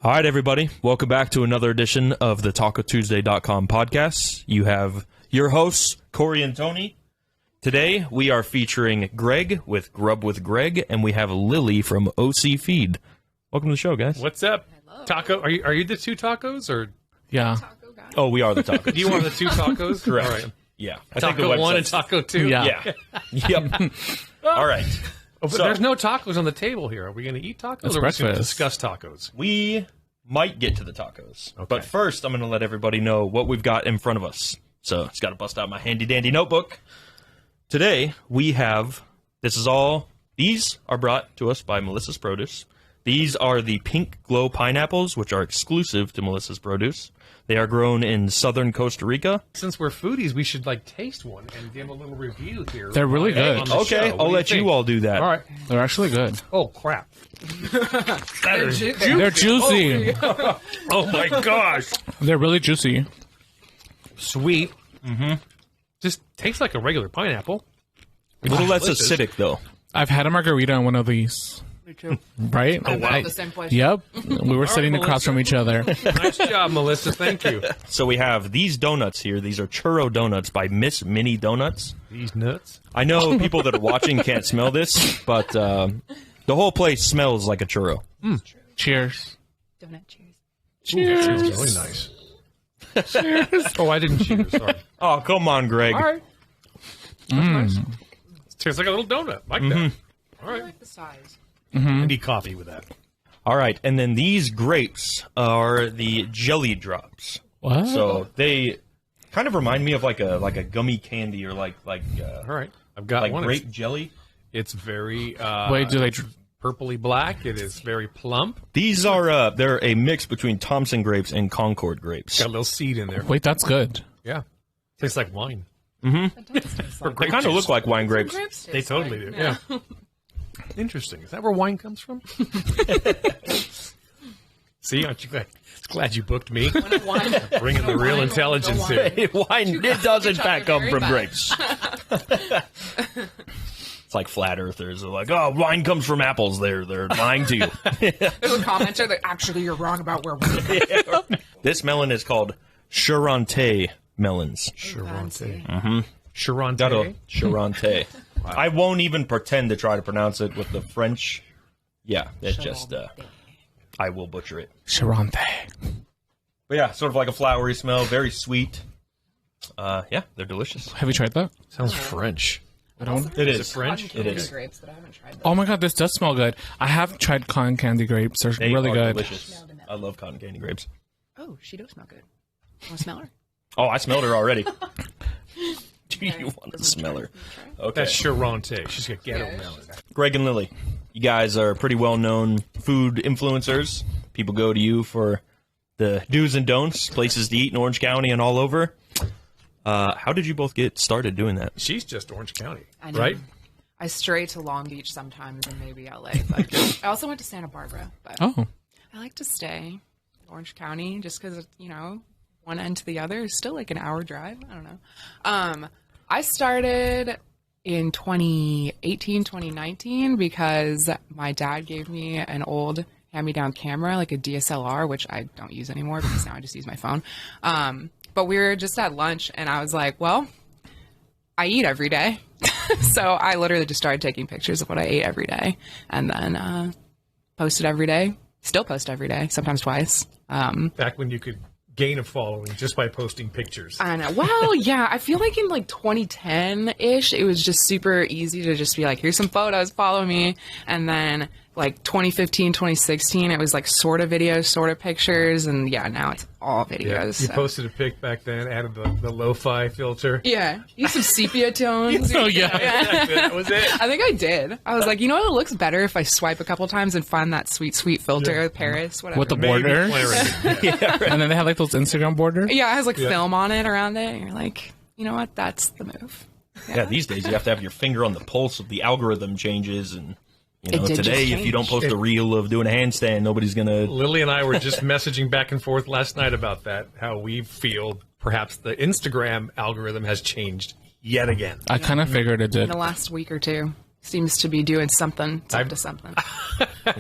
All right, everybody. Welcome back to another edition of the TacoTuesday.com podcast. You have your hosts, Corey and Tony. Today, we are featuring Greg with Grub with Greg, and we have Lily from OCfeed. Welcome to the show, guys. What's up? Hello. Taco? Are you the two tacos or? Yeah. Taco guy. Oh, we are the tacos. Do you want the two tacos? Correct. All right. Yeah. Taco 1 and Taco 2? Yeah. Yep. All right. Oh, but there's no tacos on the table here. Are we going to eat tacos It's or are we going to breakfast. discuss tacos? We might get to the tacos. Okay. But first, I'm going to let everybody know what we've got in front of us. So, it's got to bust out my handy-dandy notebook. Today, we have, these are brought to us by Melissa's Produce. These are the Pink Glow pineapples, which are exclusive to Melissa's Produce. They are grown in southern Costa Rica. Since we're foodies, we should taste one and give a little review here. They're really good. on the Okay, show. What I'll do let think? you all do that. All right. They're actually good. Oh, crap. They're They're juicy. Oh, my gosh. They're really juicy. Sweet. Mm-hmm. Just tastes like a regular pineapple. A little less Delicious. acidic, though. I've had a margarita in one of these. Me too. Right? Oh, wow. The same place. Yep. We were sitting right, across from each other. Nice job, Melissa. Thank you. So we have these donuts here. These are Churro donuts by Miss Minnie Donuts. These nuts. I know people that are watching can't smell this, but the whole place smells like a churro. Cheers. Donut cheers. Cheers. That sounds really nice. Cheers. Oh, I didn't cheers. Sorry. Oh, come on, Greg. All right. That's nice. Tastes like a little donut. Like that. All I right. like the size. I need coffee with that. All right, and then these grapes are the jelly drops. What? So they kind of remind me of like a gummy candy or like All right. I've got one. grape jelly. It's very Wait, do they... purplely black. It is very plump. These are they're a mix between Thompson grapes and Concord grapes. Got a little seed in there. Wait, that's good. Yeah. Tastes like wine. That does taste like They kind of look like wine grapes. grapes. They totally do. Yeah. Interesting. Is that where wine comes from? See, aren't you glad you booked me? Wine. Bringing the real Wine, intelligence wine. here. Wine, it does in fact come very from bad. grapes. It's like flat earthers are like, oh, wine comes from apples. They're lying to you. There's a commenter that actually you're wrong about where wine This melon is called Charente melons. Charente. Charente. Charente. I won't even pretend to try to pronounce it with the French. Yeah, it's just, I will butcher it. Charente. But yeah, sort of like a flowery smell, very sweet. Yeah, they're delicious. Have you tried that? Sounds French. I don't. It is. French? It is. Grapes, but I haven't tried them. Oh my god, this does smell good. I have tried cotton candy grapes. They're They really are good. delicious. I love cotton candy grapes. Oh, she does smell good. Want to smell her? Oh, I smelled her already. Do you want to smell her? Okay. That's Charente. She's got ghetto Yeah. melon. Greg and Lily, you guys are pretty well-known food influencers. People go to you for the do's and don'ts, places to eat in Orange County and all over. How did you both get started doing that? She's just Orange County, I know. right? I stray to Long Beach sometimes and maybe LA. But I also went to Santa Barbara. But Oh. I like to stay in Orange County just because, one end to the other is still like an hour drive. I don't know. I started in 2018, 2019 because my dad gave me an old hand-me-down camera, like a DSLR, which I don't use anymore because now I just use my phone. But we were just at lunch and I was like, well, I eat every day. So I literally just started taking pictures of what I ate every day and then posted every day. Still post every day, sometimes twice. Back when you could gain a following just by posting pictures. I know. Well, yeah, I feel like in like 2010-ish, it was just super easy to just be like, here's some photos, follow me. And then like 2015, 2016, it was like sort of videos, sort of pictures. And yeah, now it's all Yeah. videos. You so. posted a pic back then, added the lo-fi filter. Yeah, use some sepia tones. Oh yeah. That was it. I think I did. I was like, you know what? It looks better if I swipe a couple times and find that sweet, sweet filter, Paris, whatever. With the Maybe borders. clarity. And then they have like those Instagram borders. Yeah, it has like film on it around it. And you're like, you know what? That's the move. Yeah, these days you have to have your finger on the pulse of the algorithm changes, and It did just today if you change. don't post a reel of doing a handstand, nobody's gonna. Lily and I were just messaging back and forth last night about that, how we feel perhaps the Instagram algorithm has changed yet again. I kind of figured it In did. the last week or two, seems to be doing something, up to something.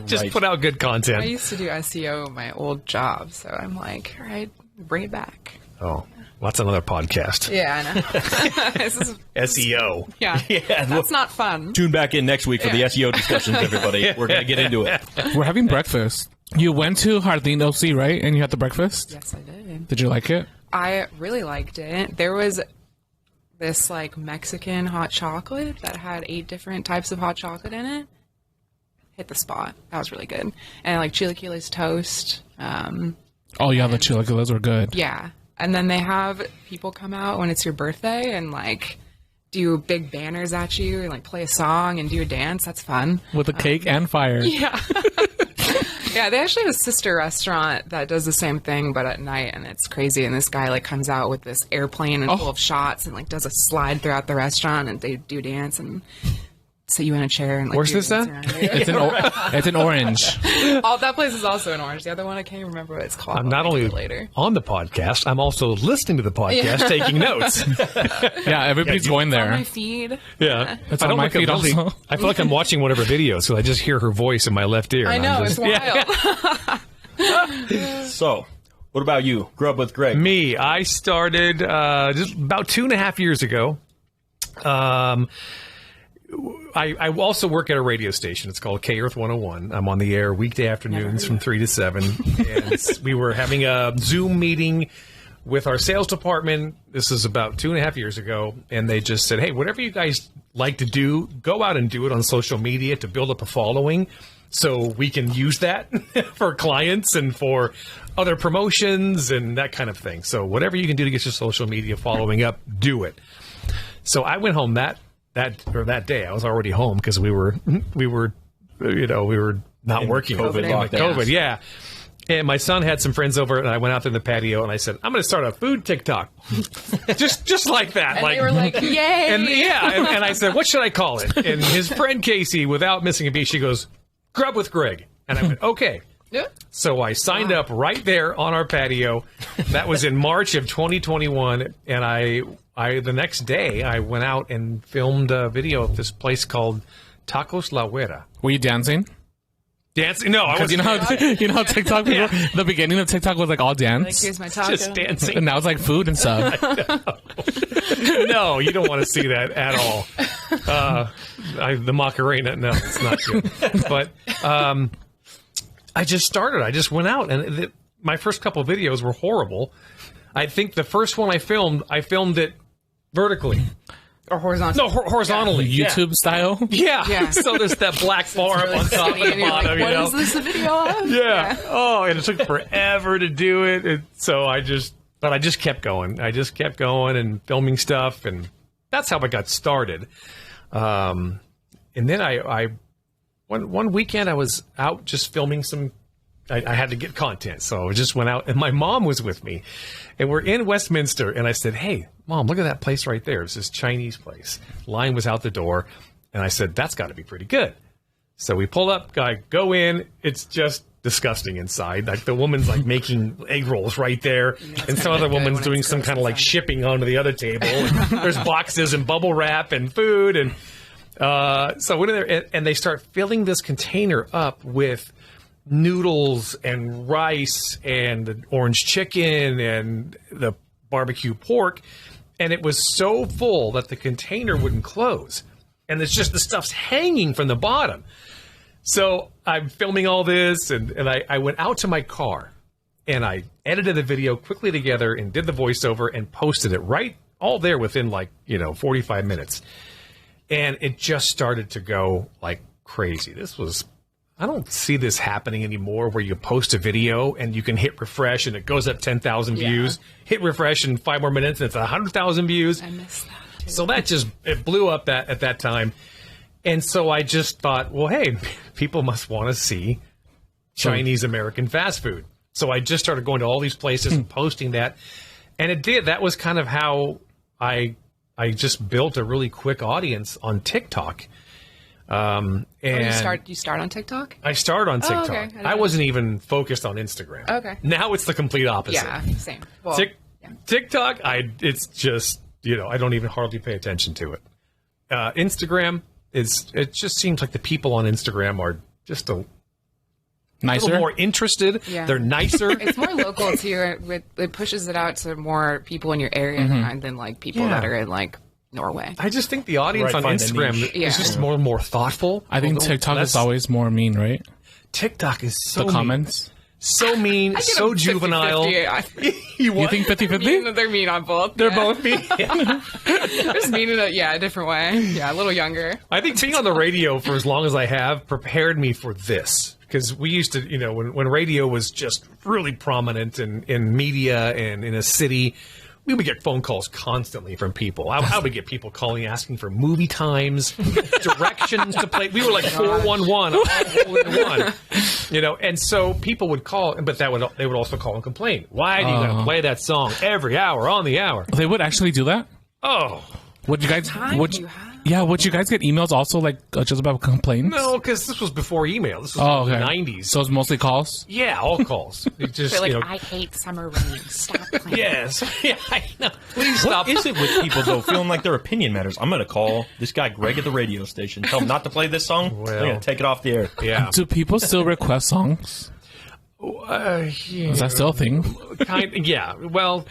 Just Right. put out good I content. used to do SEO at my old job, so I'm like, all right, bring it back. Oh, that's another podcast. Yeah, I know. This is, SEO. yeah, Yeah, that's not fun. Tune back in next week for the Yeah. SEO discussions, everybody. We're going to get into it. We're having breakfast. You went to Jardín OC, right? And you had the breakfast? Yes, I did. Did you like it? I really liked it. There was this like Mexican hot chocolate that had 8 different types of hot chocolate in it. Hit the spot. That was really good. And like chilaquiles toast. Oh, yeah, the chilaquiles were good. Yeah. And then they have people come out when it's your birthday and like do big banners at you and like play a song and do a dance. That's fun. With a cake and fire. Yeah. Yeah, they actually have a sister restaurant that does the same thing, but at night, and it's crazy. And this guy like comes out with this airplane and full of shots and like does a slide throughout the restaurant, and they do dance and sit you in a chair and like. Where's do this dance at? around you. It's an orange. Oh, that place is also in Orange. The other one I can't even remember what it's called. I'm not I'll only think of it later. on the podcast, I'm also listening to the podcast, taking notes. Yeah, everybody's going It's on there. my feed. Yeah. It's I on don't my look at feed Lily. also. I feel like I'm watching one of her videos because I just hear her voice in my left ear. I and I'm know, just- it's wild. So, what about you? Grub with Greg. Me, I started just about 2.5 years ago. I also work at a radio station. It's called K Earth 101. I'm on the air weekday afternoons from 3 to 7. And we were having a Zoom meeting with our sales department. This is about 2.5 years ago. And they just said, hey, whatever you guys like to do, go out and do it on social media to build up a following so we can use that for clients and for other promotions and that kind of thing. So whatever you can do to get your social media following up, do it. So I went home that day. I was already home because we were not working. COVID lockdown. COVID, yeah. And my son had some friends over, and I went out there in the patio, and I said, "I'm going to start a food TikTok," just like that. And they were like, yay! And I said, "What should I call it?" And his friend Casey, without missing a beat, she goes, "Grub with Greg," and I went, "Okay." Yeah. So I signed up right there on our patio. That was in March of 2021, and I the next day I went out and filmed a video of this place called Tacos La Huera. Were you dancing? Dancing? No, I Because was you know how TikTok people, the beginning of TikTok was like all Like, dance. here's my taco. just dancing. And now it's like food and stuff. No, you don't want to see that at all. The Macarena, no, it's not good. But I just started. I just went out, and my first couple of videos were horrible. I think the first one I filmed it vertically. Or horizontal. No, horizontally. YouTube style. Yeah. Yeah. So there's that black bar up on top Skinny, and and you're like, bottom, what you know. is this a video of? Yeah. Oh, and it took forever to do it. So I just kept going. I just kept going and filming stuff, and that's how I got started. And then I one weekend I was out just filming some. I had to get content, so I just went out, and my mom was with me, and we're in Westminster, and I said, "Hey, Mom, look at that place right there. It's this Chinese place." Line was out the door, and I said, "That's got to be pretty good." So we pull up, go in. It's just disgusting inside. Like the woman's like making egg rolls right there, and some other good woman's when doing it's some gross kind of like inside. shipping onto the other table. And there's boxes and bubble wrap and food, and so I went in there, and they start filling this container up with noodles and rice and the orange chicken and the barbecue pork, and it was so full that the container wouldn't close, and it's just the stuff's hanging from the bottom. So I'm filming all this, and I went out to my car, and I edited the video quickly together and did the voiceover and posted it right all there within 45 minutes, and it just started to go like crazy. I don't see this happening anymore where you post a video and you can hit refresh and it goes up 10,000 Yeah. views, hit refresh in 5 more minutes and it's 100,000 views. I miss that. Too. So that it blew up at that time. And so I just thought, well, hey, people must want to see Chinese American fast food. So I just started going to all these places and posting that. And it did. That was kind of how I just built a really quick audience on TikTok. And You start on TikTok? I started on TikTok. okay. I didn't I know. wasn't even focused on Instagram. Okay. Now it's the complete opposite. Yeah, same. Well, yeah. TikTok, it's just, I don't even hardly pay attention to it. Instagram, it just seems like the people on Instagram are just Nicer? A little more interested. Yeah. They're nicer. It's more local too. It pushes it out to more people in your area than like people that are in like Norway. I just think the audience on find a Instagram niche. is just more thoughtful. I think TikTok is always more mean, right? TikTok is so The mean. comments. So mean, I get so them 50-50. juvenile. You think 50-50? They're mean on both. They're both mean. They're just mean in a different way. Yeah, a little younger. I think being on the radio for as long as I have prepared me for this. Because we used to, when radio was just really prominent in media and in a city, we would get phone calls constantly from people. I would get people calling, asking for movie times, directions to play. We were like 411 all in one, and so people would call, but they would also call and complain. Why do you got to play that song every hour on the hour? They would actually do that? Oh, Would you guys? Time Would you have. Yeah, would you guys get emails also like just about complaints? no, because this was before email. This was Oh, the okay. 90s. So it's mostly calls. Yeah, all calls. It just, They're like, I hate summer rain. Stop playing. yes, yeah, I know. Please What stop. is it with people, though, feeling like their opinion matters? I'm going to call this guy Greg at the radio station, tell him not to play this song. I'm Well. going to take it off the air. Yeah. Do people still request songs? Is that still a thing? Yeah. Well,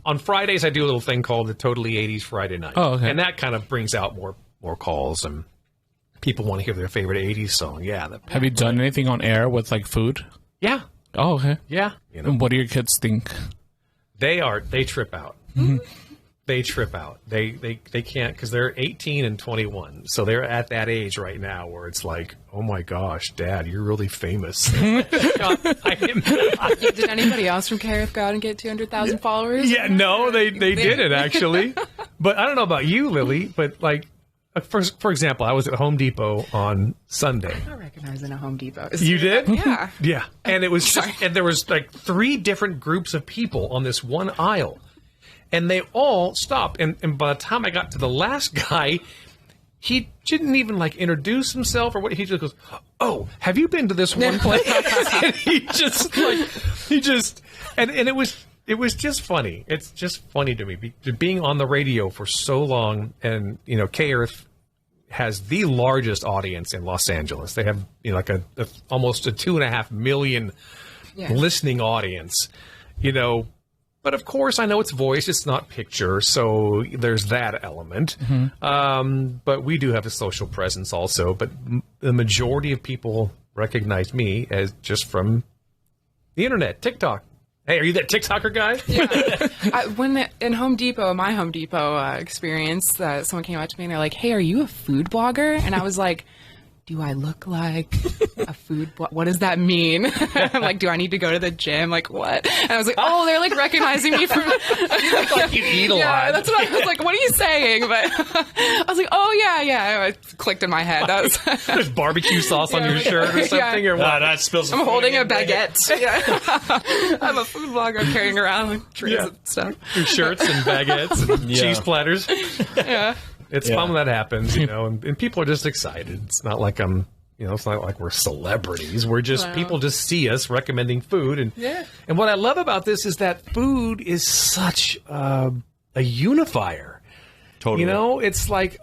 on Fridays I do a little thing called the Totally 80s Friday Night. Oh, okay. And that kind of brings out more calls and people want to hear their favorite 80s song. Yeah. Have you done anything on air with like food? Yeah. Oh, okay. Yeah. And what do your kids think? They trip out. They trip out. They can't because they're 18 and 21. So they're at that age right now where it's like, oh my gosh, Dad, you're really famous. Did anybody else from KRF go out and get 200,000 followers? Yeah, no, they didn't actually. But I don't know about you, Lily, but like, for example, I was at Home Depot on Sunday. I'm not recognizing a Home Depot. You did? Yeah. Yeah. And it was and there was like 3 different groups of people on this one aisle. And they all stopped. And by the time I got to the last guy, he didn't even like introduce himself or what. He just goes, "Oh, have you been to this one place?" And and it was just funny. It's just funny to me being on the radio for so long. And KRF has the largest audience in Los Angeles. They have like almost a 2.5 million listening audience. But of course, I know it's voice; it's not picture, so there's that element. But we do have a social presence also. But the majority of people recognize me as just from the internet, TikTok. Hey, are you that TikToker guy? Yeah. In Home Depot, my Home Depot experience, someone came up to me and they're like, "Hey, are you a food blogger?" And I was like, do I look like a food what does that mean? I'm like, do I need to go to the gym? Like, what? And I was like, oh, they're like recognizing me from You look like you eat a lot. Yeah, that's what I was like, what are you saying? But I was like, oh yeah. It clicked in my head. That was There's barbecue sauce on your shirt or something or what? That spills. I'm holding a baguette. Yeah. I'm a food blogger. I'm carrying around like trays of stuff. Your shirts and baguettes and cheese platters. Yeah. It's fun when that happens, and people are just excited. It's not like it's not like we're celebrities. We're just people just see us recommending food, and what I love about this is that food is such a unifier. Totally. It's like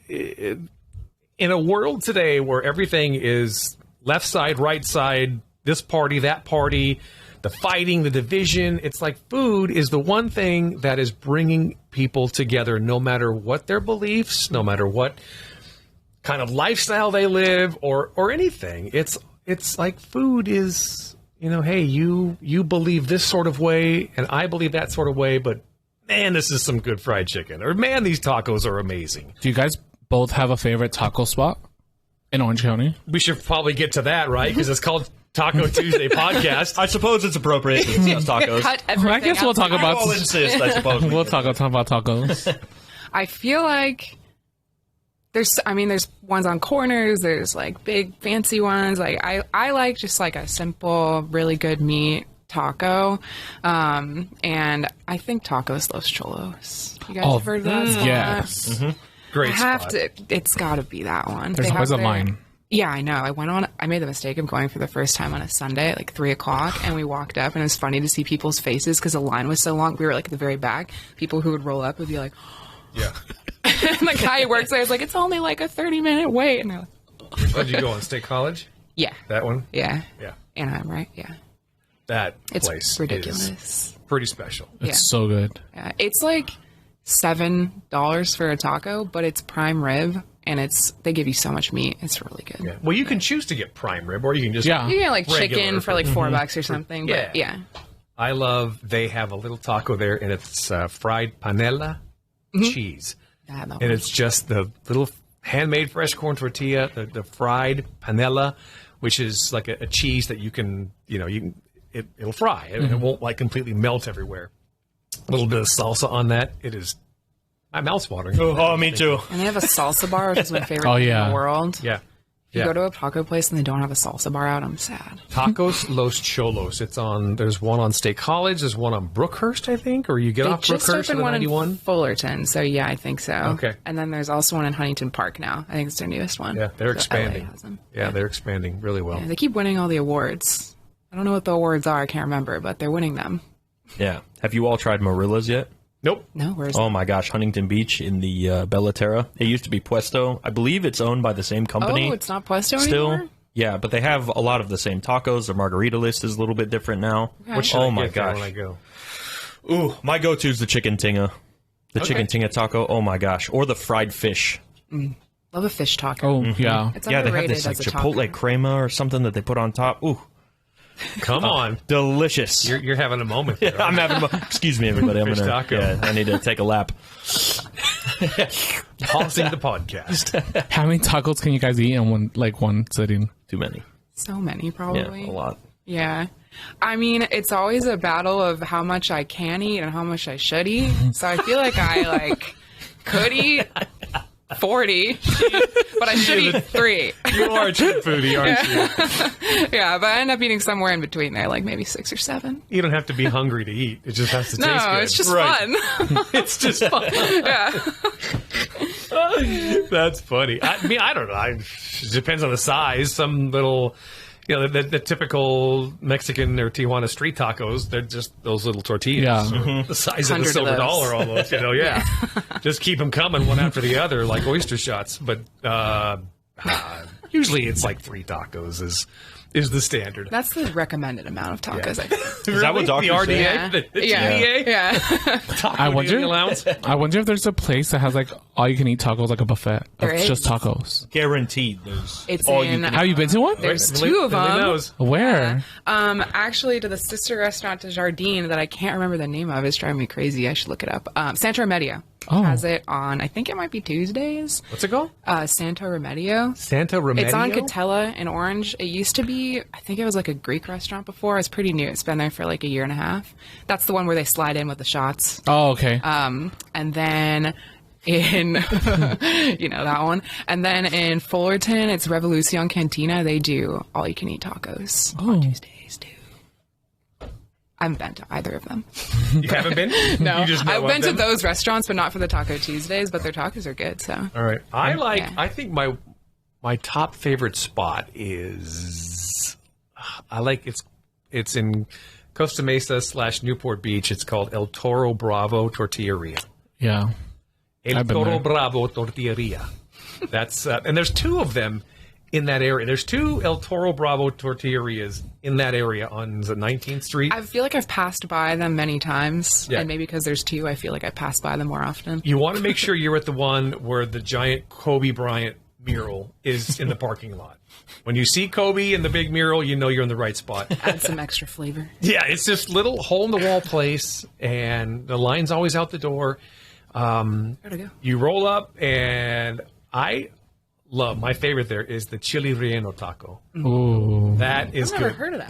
in a world today where everything is left side, right side, this party, that party, the fighting, the division. It's like food is the one thing that is bringing people together, no matter what their beliefs, no matter what kind of lifestyle they live, or anything. It's like food is, hey, you believe this sort of way, and I believe that sort of way, but man, this is some good fried chicken, or man, these tacos are amazing. Do you guys both have a favorite taco spot in Orange County? We should probably get to that, right? Because it's called Taco Tuesday Podcast. I suppose it's appropriate to discuss tacos. Cut everything I guess we'll talk out. about. I'll insist, I suppose. We'll talk about tacos. I feel like there's ones on corners, there's like big fancy ones. Like I like just like a simple, really good meat taco. And I think Tacos Los Cholos. You guys have heard of that spot? Yes. Mm-hmm. Great spot. It's gotta be that one. There's They always have a line. Yeah, I know. I made the mistake of going for the first time on a Sunday at like 3:00, and we walked up, and it was funny to see people's faces because the line was so long. We were like at the very back. People who would roll up would be like, Yeah. and the guy who works there is like, it's only like a 30-minute wait. And they're like, Where'd you go on State College? Yeah. That one? Yeah. Yeah. Anaheim, right? Yeah. That It's place ridiculous. is pretty special. It's so good. Yeah. It's like $7 for a taco, but it's prime rib, and they give you so much meat. It's really good. Yeah. Well, you can choose to get prime rib, or you can just Yeah. You get like regular chicken for like $4 or something. But yeah. they have a little taco there, and it's fried panela cheese. That And it's just the little handmade fresh corn tortilla, the fried panela, which is like a cheese that you can, it'll fry. It won't like completely melt everywhere. A little bit of salsa on that. It is, my mouth's watering. Oh, me too. And they have a salsa bar, which is my favorite Oh, thing yeah. in the world. Yeah. If you go to a taco place and they don't have a salsa bar out, I'm sad. Tacos Los Cholos. There's one on State College. There's one on Brookhurst, I think, or you get They off just Brookhurst opened at one 91. in Fullerton, so yeah, I think so. Okay. And then there's also one in Huntington Park now. I think it's their newest one. Yeah, they're So expanding. LA has them. Yeah, they're expanding really well. Yeah, they keep winning all the awards. I don't know what the awards are. I can't remember, but they're winning them. Yeah. Have you all tried Marilla's yet? Nope. No, where's Oh my gosh, Huntington Beach in the Bella Terra. It used to be Puesto. I believe it's owned by the same company. Oh, it's not Puesto still. anymore? Yeah, but they have a lot of the same tacos. Their margarita list is a little bit different now. Okay. What should Oh I my get there gosh. when I go? Ooh, my go-to is the chicken tinga. The chicken tinga taco. Oh my gosh. Or the fried fish. Love a fish taco. Oh, yeah. It's Yeah, they have underrated this like as a chipotle taco. crema or something that they put on top. Ooh, Come on. delicious. You're having a moment there. I'm having. Excuse me, everybody. I'm Fish gonna. taco. Yeah, I need to take a lap. pausing the podcast. How many tacos can you guys eat in one sitting? Too many. So many, Yeah, probably. a lot. Yeah. I mean, it's always a battle of how much I can eat and how much I should eat. So I feel like I could eat 40, but I should eat 3. You are a cheap foodie, aren't you? Yeah, but I end up eating somewhere in between there, like maybe 6 or 7. You don't have to be hungry to eat. It just has to No, taste good. it's just Right. fun. It's just fun. Yeah. That's funny. I don't know. It depends on the size. Some little, the typical Mexican or Tijuana street tacos, they're just those little tortillas. Yeah. The size of 100 the of silver those. dollar almost, yeah. Just keep them coming one after the other like oyster shots. But usually it's like 3 tacos is the standard. That's the recommended amount of tacos, I think. Is that what the doctors RDA? say? Yeah. The Yeah. TDA? Yeah. Taco I wonder- Daily allowance? I wonder if there's a place that has like all you can eat tacos, like a buffet There of is. just tacos. Guaranteed. There's. It's all you in. can- Have you been to one? There's Lily- 2 of Lily them. knows. Where? Actually, to the sister restaurant to Jardine that I can't remember the name of. It's driving me crazy. I should look it up. Santo Remedio Oh. has it on, I think it might be Tuesdays. What's it called? Santo Remedio. Santa Remedio? It's on Catella in Orange. It used to be, I think it was like a Greek restaurant before. It's pretty new. It's been there for like a year and a half. That's the one where they slide in with the shots. Oh, okay. And then in, that one. And then in Fullerton, it's Revolucion Cantina. They do all you can eat tacos on Tuesdays too. I haven't been to either of them. You haven't been? No, You just know I've of been to them? those restaurants, but not for the Taco Tuesdays. But their tacos are good. So All right. Yeah. I think my top favorite spot is it's in Costa Mesa / Newport Beach. It's called El Toro Bravo Tortilleria. yeah. El I've been Toro there. Bravo Tortilleria. That's and there's 2 of them in that area. There's 2 El Toro Bravo Tortillerias in that area on the 19th Street. I feel like I've passed by them many times, Yeah. and maybe because there's 2, I feel like I pass by them more often. You want to make sure you're at the one where the giant Kobe Bryant mural is in the parking lot. When you see Kobe in the big mural, you know you're in the right spot. Add some extra flavor. Yeah, it's this little hole-in-the-wall place, and the line's always out the door. Where'd it go? You roll up, and I love, my favorite there is the chili relleno taco. Ooh. That is I've never good. heard of that.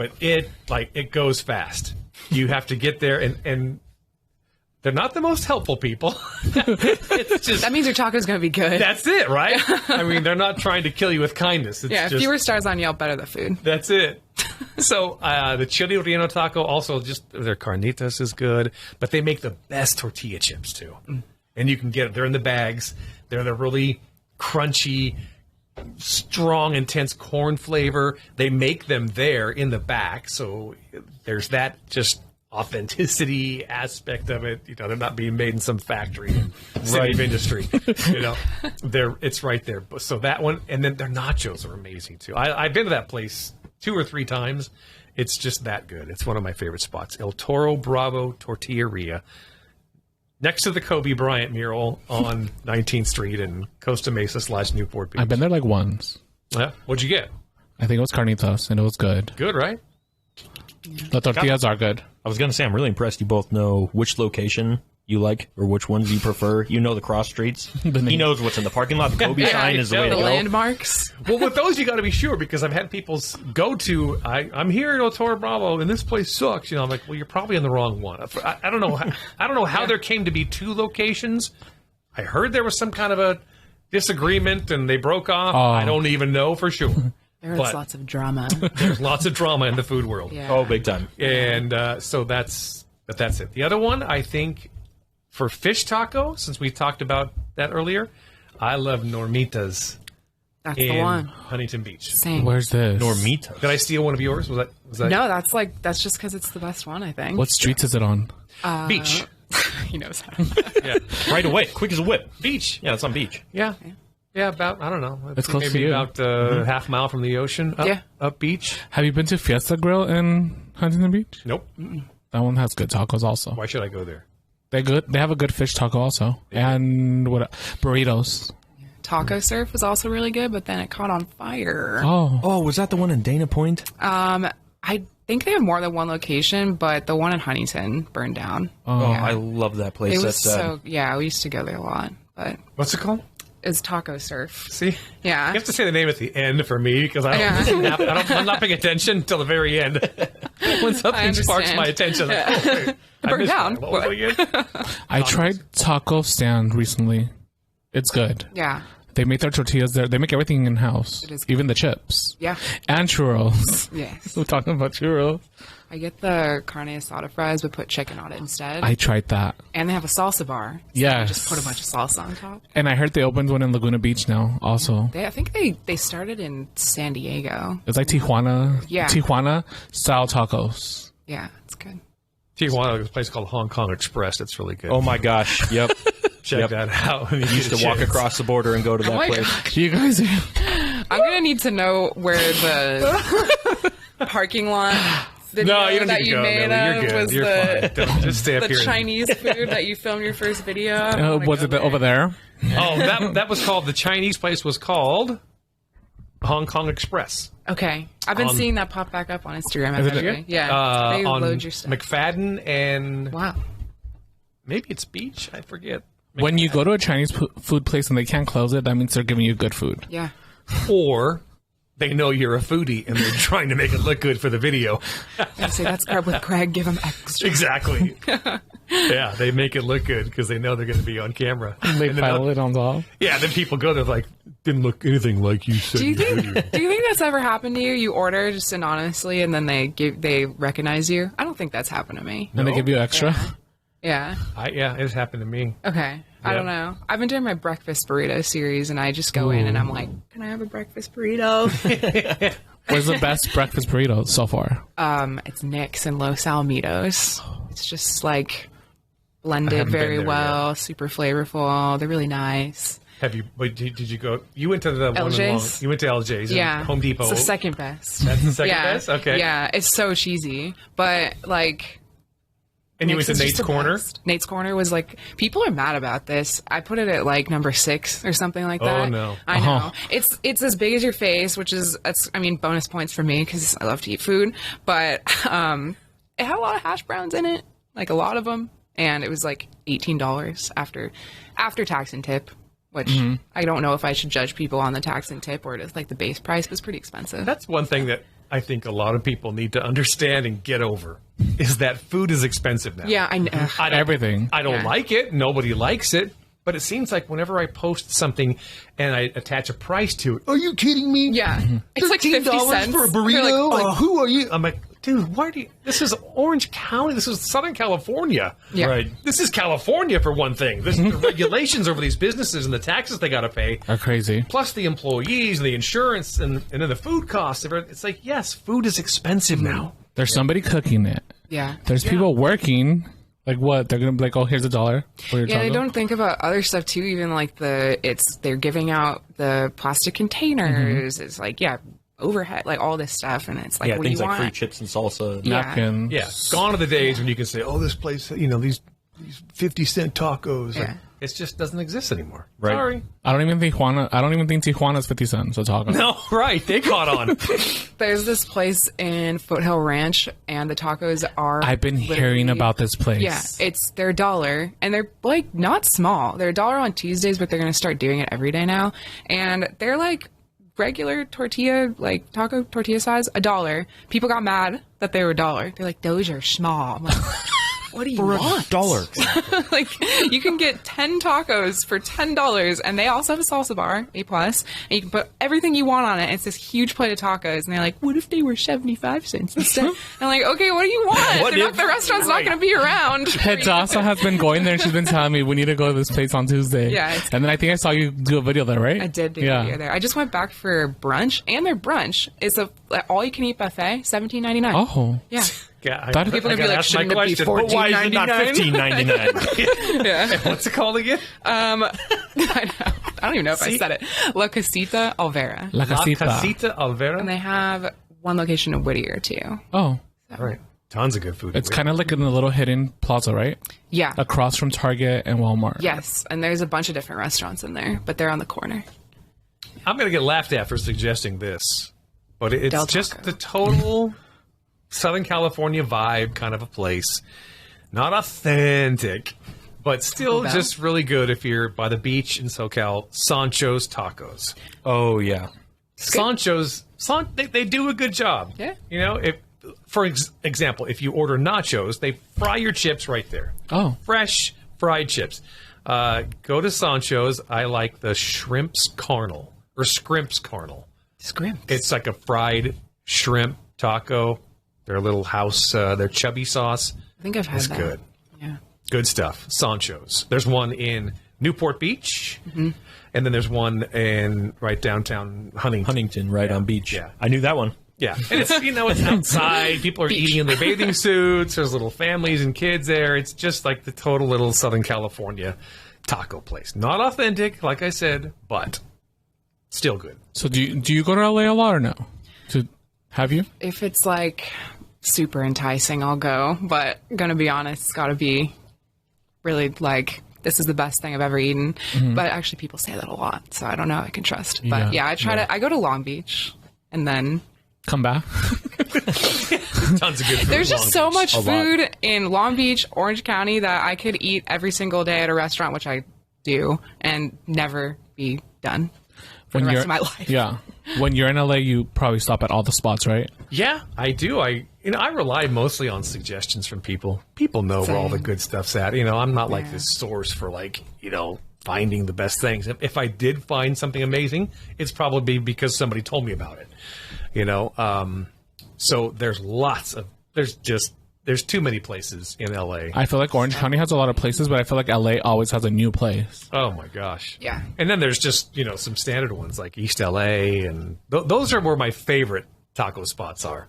But it goes fast. You have to get there, and they're not the most helpful people. It's just, That means your taco's going to be good. that's it, right? I mean, they're not trying to kill you with kindness. It's Yeah, just, fewer stars on Yelp, better the food. that's it. So the chili relleno taco, also just their carnitas is good, but they make the best tortilla chips too. And you can get it. They're in the bags. They're the really crunchy, strong, intense corn flavor. They make them there in the back, so there's that just authenticity aspect of it. You know, they're not being made in some factory in city of industry. You know, it's right there. So that one, and then their nachos are amazing too. I've been to that place 2 or 3 times. It's just that good. It's one of my favorite spots. El Toro Bravo Tortilleria, next to the Kobe Bryant mural on 19th Street in Costa Mesa / Newport Beach. I've been there like once. Yeah. What'd you get? I think it was carnitas, and it was good. Good, right? The tortillas are good. I was going to say, I'm really impressed you both know which location you like or which ones you prefer. You know the cross streets. He knows what's in the parking lot. The Kobe sign is the way to The go. landmarks. Well, with those, you got to be sure, because I've had people go to, I'm here at El Toro Bravo, and this place sucks. You know, I'm like, well, you're probably in the wrong one. I don't know. I don't know how there came to be 2 locations. I heard there was some kind of a disagreement, and they broke off. I don't even know for sure. There's lots of drama. There's lots of drama in the food world. Yeah. Oh, big time. And so that's it. The other one, I think, for fish taco, since we talked about that earlier, I love Normitas That's in the one. Huntington Beach. Same. Where's this? Normita. Did I steal one of yours? Was that No, that's just because it's the best one, I think. What streets is it on? Beach? He knows how. Yeah, Right away. Quick as a whip. beach. Yeah, it's on beach. Yeah. Yeah, about, I don't know. It's close to maybe you. about half mile from the ocean. Up beach. Have you been to Fiesta Grill in Huntington Beach? Nope. That one has good tacos also. Why should I go there? They're good. They have a good fish taco also. And what burritos. Taco Surf was also really good, but then it caught on fire. Oh, was that the one in Dana Point? I think they have more than one location, but the one in Huntington burned down. Oh, I love that place. It was we used to go there a lot, but What's it called? it's Taco Surf. See? Yeah. You have to say the name at the end for me, because Yeah. I'm not paying attention until the very end. When something sparks understand. my attention. Yeah. Oh, wait, I Burned missed down. that. What was it again? I tried Taco Stand recently. It's good. Yeah. They make their tortillas there. They make everything in house. It is good. Even the chips. Yeah. And churros. Yes. We're talking about churros. I get the carne asada fries, but put chicken on it instead. I tried that. And they have a salsa bar. So Yes. you just put a bunch of salsa on top. And I heard they opened one in Laguna Beach now also. I think they started in San Diego. It's like Tijuana. Yeah. Tijuana style tacos. Yeah, it's good. Tijuana, there's a place called Hong Kong Express. That's really good. Oh, my gosh. Yep. Check that out. I used to walk across the border and go to that my place. You guys are... I'm going to need to know where the parking lot video No, you don't that need to you go, made Millie. of You're good. was You're the, fine. Don't, just stay up the here. Chinese food that you filmed your first video. I wanna was go it there. over there? Oh, that was called, the Chinese place was called Hong Kong Express. Okay. I've been seeing that pop back up on Instagram. Is it? Actually. Yeah. They on load your stuff. McFadden and Wow. maybe it's Beach. I forget. When you go to a Chinese food place and they can't close it, that means they're giving you good food. Yeah. Or they know you're a foodie and they're trying to make it look good for the video. I say that's Grub with Greg. Give him extra. Exactly. Yeah, they make it look good because they know they're going to be on camera. They And then pile it on top. yeah, then people go there like, didn't look anything like you said. Do you in the video. think that's ever happened to you? You order just anonymously and then they recognize you? I don't think that's happened to me. And they give you extra. Yeah. Yeah, it's happened to me. Okay. I don't know. I've been doing my breakfast burrito series and I just go in and I'm like, can I have a breakfast burrito? Where's the best breakfast burrito so far? It's Nick's and Los Alamitos. It's just like I blended haven't been very there well, super flavorful. They're really nice. Have you? Wait, did you go? You went to the one in LJ's? Long, you went to LJ's. in Yeah. Home Depot. It's the second best. That's the second yeah. best. Okay. Yeah. It's so cheesy, but like. And you went Nick's to is Nate's just the Corner. best. Nate's Corner was like, people are mad about this. I put it at like number 6 or something like that. Oh, no. I know. It's as big as your face, which is, bonus points for me because I love to eat food. But it had a lot of hash browns in it, like a lot of them. And it was like $18 after tax and tip, which I don't know if I should judge people on the tax and tip or it is like the base price, but it's pretty expensive. That's one thing that I think a lot of people need to understand and get over is that food is expensive now. Yeah, I know. Everything. I don't Yeah. like it. Nobody likes it. But it seems like whenever I post something and I attach a price to it, are you kidding me? Yeah. It's like 50 cents for a They're burrito? like, Who are you? I'm like, dude, why do you? This is Orange County. This is Southern California. Yeah. Right. This is California for one thing. There's the regulations over these businesses and the taxes they got to pay, Are crazy. plus the employees and the insurance and then the food costs. It's like, yes, food is expensive now. There's somebody cooking it. Yeah. There's people working. Like what? They're gonna be like, oh, here's $1 for your Yeah, they taco? don't think about other stuff too. Even like they're giving out the plastic containers. It's like overhead, like all this stuff, and it's like what do things you like want? free chips and salsa. Yeah. Napkins. Yeah, gone are the days when you can say, "Oh, this place, these 50-cent tacos." Yeah. It just doesn't exist anymore. Right. Sorry. I don't even think Tijuana's 50 cents a taco. No, right. They caught on. There's this place in Foothill Ranch, and the tacos are. I've been hearing literally- about this place. Yeah, they're $1, and they're like not small. They're $1 on Tuesdays, but they're gonna start doing it every day now, and they're like regular tortilla, like taco tortilla size, $1. People got mad that they were $1. They're like, those are small. I'm like, what do you want? $1. Like, you can get 10 tacos for $10, and they also have a salsa bar, A+, and you can put everything you want on it. It's this huge plate of tacos, and they're like, what if they were 75 cents instead? I'm like, okay, what do you want? The restaurant's not going to be around. Hadassah has been going there. She's been telling me we need to go to this place on Tuesday. Yeah, it's- And then I think I saw you do a video there, right? I did do a video there. I just went back for brunch, and their brunch is a all-you-can-eat buffet, $17.99. Oh. Yeah. Yeah, That- People I are going to be gotta like, ask my shouldn't it be question. But why is it not $14.99? $15.99? Yeah. What's it called again? I know. I don't even know if I said it. La Casita Alvera. La La Casita. Casita Alvera. And they have one location in Whittier, too. Oh. All right. Tons of good food. It's kind of like in a little hidden plaza, right? Yeah. Across from Target and Walmart. Yes. And there's a bunch of different restaurants in there, but they're on the corner. I'm going to get laughed at for suggesting this, but it's Del just Taco. the total Southern California vibe kind of a place. Not authentic, but still Bell? just really good if you're by the beach in SoCal. Sancho's Tacos. Oh, yeah. Sancho's, they do a good job. Yeah. You know, for example, if you order nachos, they fry your chips right there. Oh. Fresh fried chips. Go to Sancho's. I like the shrimps carnal or scrimps carnal. Scrimp. It's like a fried shrimp taco. Their little house, their chubby sauce. I think I've had It's that. good. Yeah. Good stuff. Sancho's. There's one in Newport Beach, and then there's one in right downtown Huntington, right on beach. Yeah. I knew that one. Yeah, and it's it's outside. People are eating in their bathing suits. There's little families and kids there. It's just like the total little Southern California taco place. Not authentic, like I said, but still good. So do you go to LA a lot or no? Have you? If it's like super enticing, I'll go. But gonna be honest, it's gotta be really like this is the best thing I've ever eaten. But actually, people say that a lot, so I don't know. I can trust. But yeah, I go to Long Beach, and then Come back. Tons of good food. there's in just Long so Beach. much food in Long Beach, Orange County that I could eat every single day at a restaurant, which I do, and never be done for the rest of my life. Yeah. When you're in LA, you probably stop at all the spots, right? Yeah, I do. I rely mostly on suggestions from people. People know where all the good stuff's at. I'm not like this source for finding the best things. If I did find something amazing, it's probably because somebody told me about it. So there's there's too many places in LA. I feel like Orange County has a lot of places, but I feel like LA always has a new place. Oh my gosh. Yeah. And then there's just, some standard ones like East LA, and those are where my favorite taco spots are.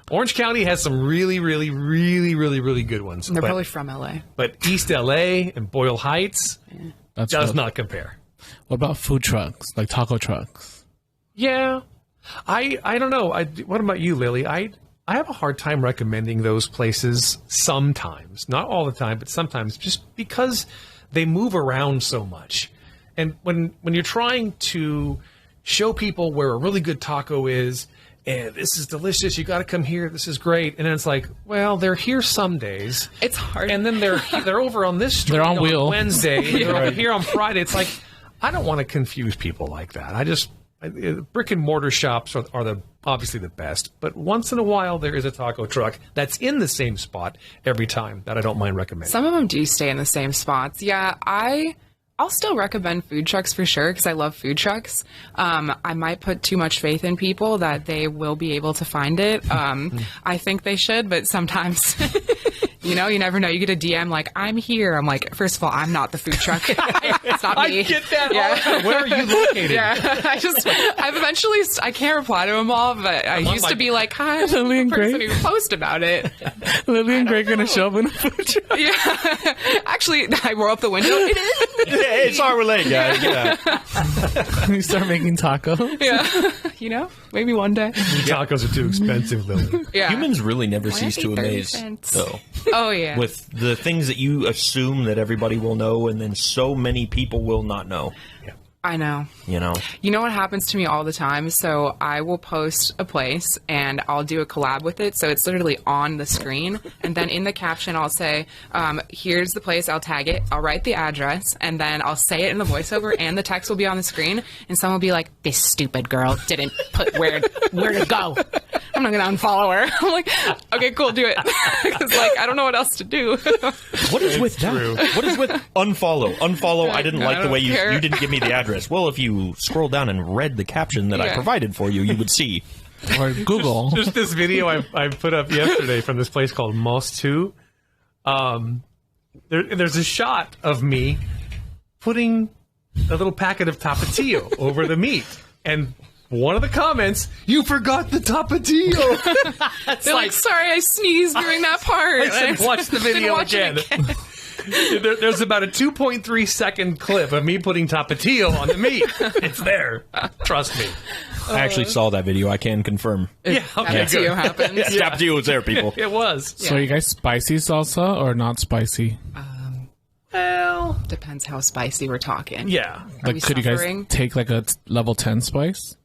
Orange County has some really, really, really, really, really good ones. They're probably from LA. But East LA and Boyle Heights That's does good. not compare. What about food trucks, like taco trucks? Yeah. I don't know. What about you, Lily? I have a hard time recommending those places sometimes. Not all the time, but sometimes, just because they move around so much. And when you're trying to show people where a really good taco is, and this is delicious, you got to come here, this is great. And then it's like, well, they're here some days. It's hard. And then they're over on this street They're on wheel. Wednesday, and they're over here on Friday. It's like, I don't want to confuse people like that. Brick and mortar shops are obviously the best, but once in a while there is a taco truck that's in the same spot every time that I don't mind recommending. Some of them do stay in the same spots. Yeah, I'll still recommend food trucks for sure because I love food trucks. I might put too much faith in people that they will be able to find it. I think they should, but sometimes You know, you never know. You get a DM like, I'm here. I'm like, first of all, I'm not the food truck guy. It's not me. I get that all the time. Where are you located? Yeah, I can't reply to them all, but I used to be like, hi, I'm Lily the and person Greg. who post about it. Lily and Greg gonna show up in a food truck. Yeah. Actually, I roll up the window. It is. Hey, sorry we're late, guys. Get out. You start making tacos. Yeah. You know, maybe one day. Tacos are too expensive, Lily. Yeah. Humans really never cease to 30 amaze, cents. though. Oh, yeah. With the things that you assume that everybody will know, and then so many people will not know. I know. You know, You know what happens to me all the time? So I will post a place and I'll do a collab with it. So it's literally on the screen. And then in the caption, I'll say, here's the place. I'll tag it. I'll write the address. And then I'll say it in the voiceover and the text will be on the screen. And someone will be like, this stupid girl didn't put where to go. I'm not going to unfollow her. I'm like, okay, cool, do it. Because, like, I don't know what else to do. what is with that? What is with unfollow? Unfollow, I didn't like the way you care. didn't give me the address. Well, if you scroll down and read the caption that I Yeah. provided for you, you would see. Or Google. Just this video I put up yesterday from this place called Moss 2. There's a shot of me putting a little packet of tapatio over the meat. And one of the comments, you forgot the tapatio. They're like, sorry, I sneezed during that part. I said, watch the video Watch it again. There's about a 2.3 second clip of me putting tapatio on the meat. It's there. Trust me. I actually saw that video. I can confirm. Yeah, okay, Tapatio good. happens. Yeah, Tapatio was there, people. It was. So are you guys spicy salsa or not spicy? Well, Depends how spicy we're talking. yeah. Are we Like, could you guys suffering? take like a level 10 spice?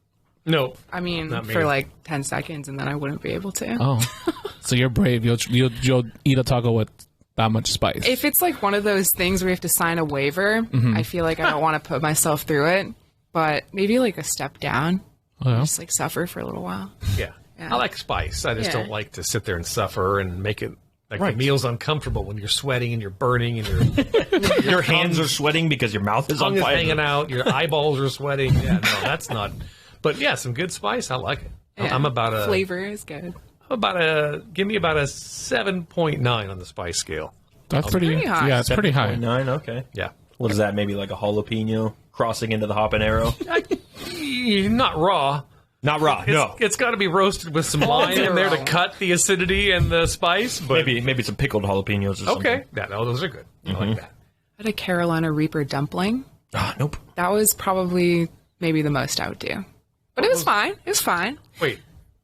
No. I mean, Not me. for like 10 seconds, and then I wouldn't be able to. Oh, so you're brave. You'll eat a taco with that much spice. If it's like one of those things where you have to sign a waiver, I feel like I don't want to put myself through it. But maybe like a step down, Well, just like suffer for a little while. Yeah. Yeah. I like spice. I just Yeah. don't like to sit there and suffer and make it like Right. the meal's uncomfortable when you're sweating and you're burning and Your hands are sweating because your mouth is tongue on is fire. hanging out, your eyeballs are sweating. Yeah, no, that's not. But yeah, some good spice. I like it. Yeah. I'm about a Flavor is good. give me about a 7.9 on the spice scale. that's pretty. pretty high. Yeah, it's pretty high. 9, okay. Yeah. What is that? Maybe like a jalapeno crossing into the habanero? Not raw. Not raw. No. It's got to be roasted with some lime in there to Zero. cut the acidity and the spice. But Maybe some pickled jalapenos or something. okay. Yeah, no, those are good. I like that. I had a Carolina Reaper dumpling. Ah, nope. That was probably maybe the most I would do. But it was fine. It was fine. Wait,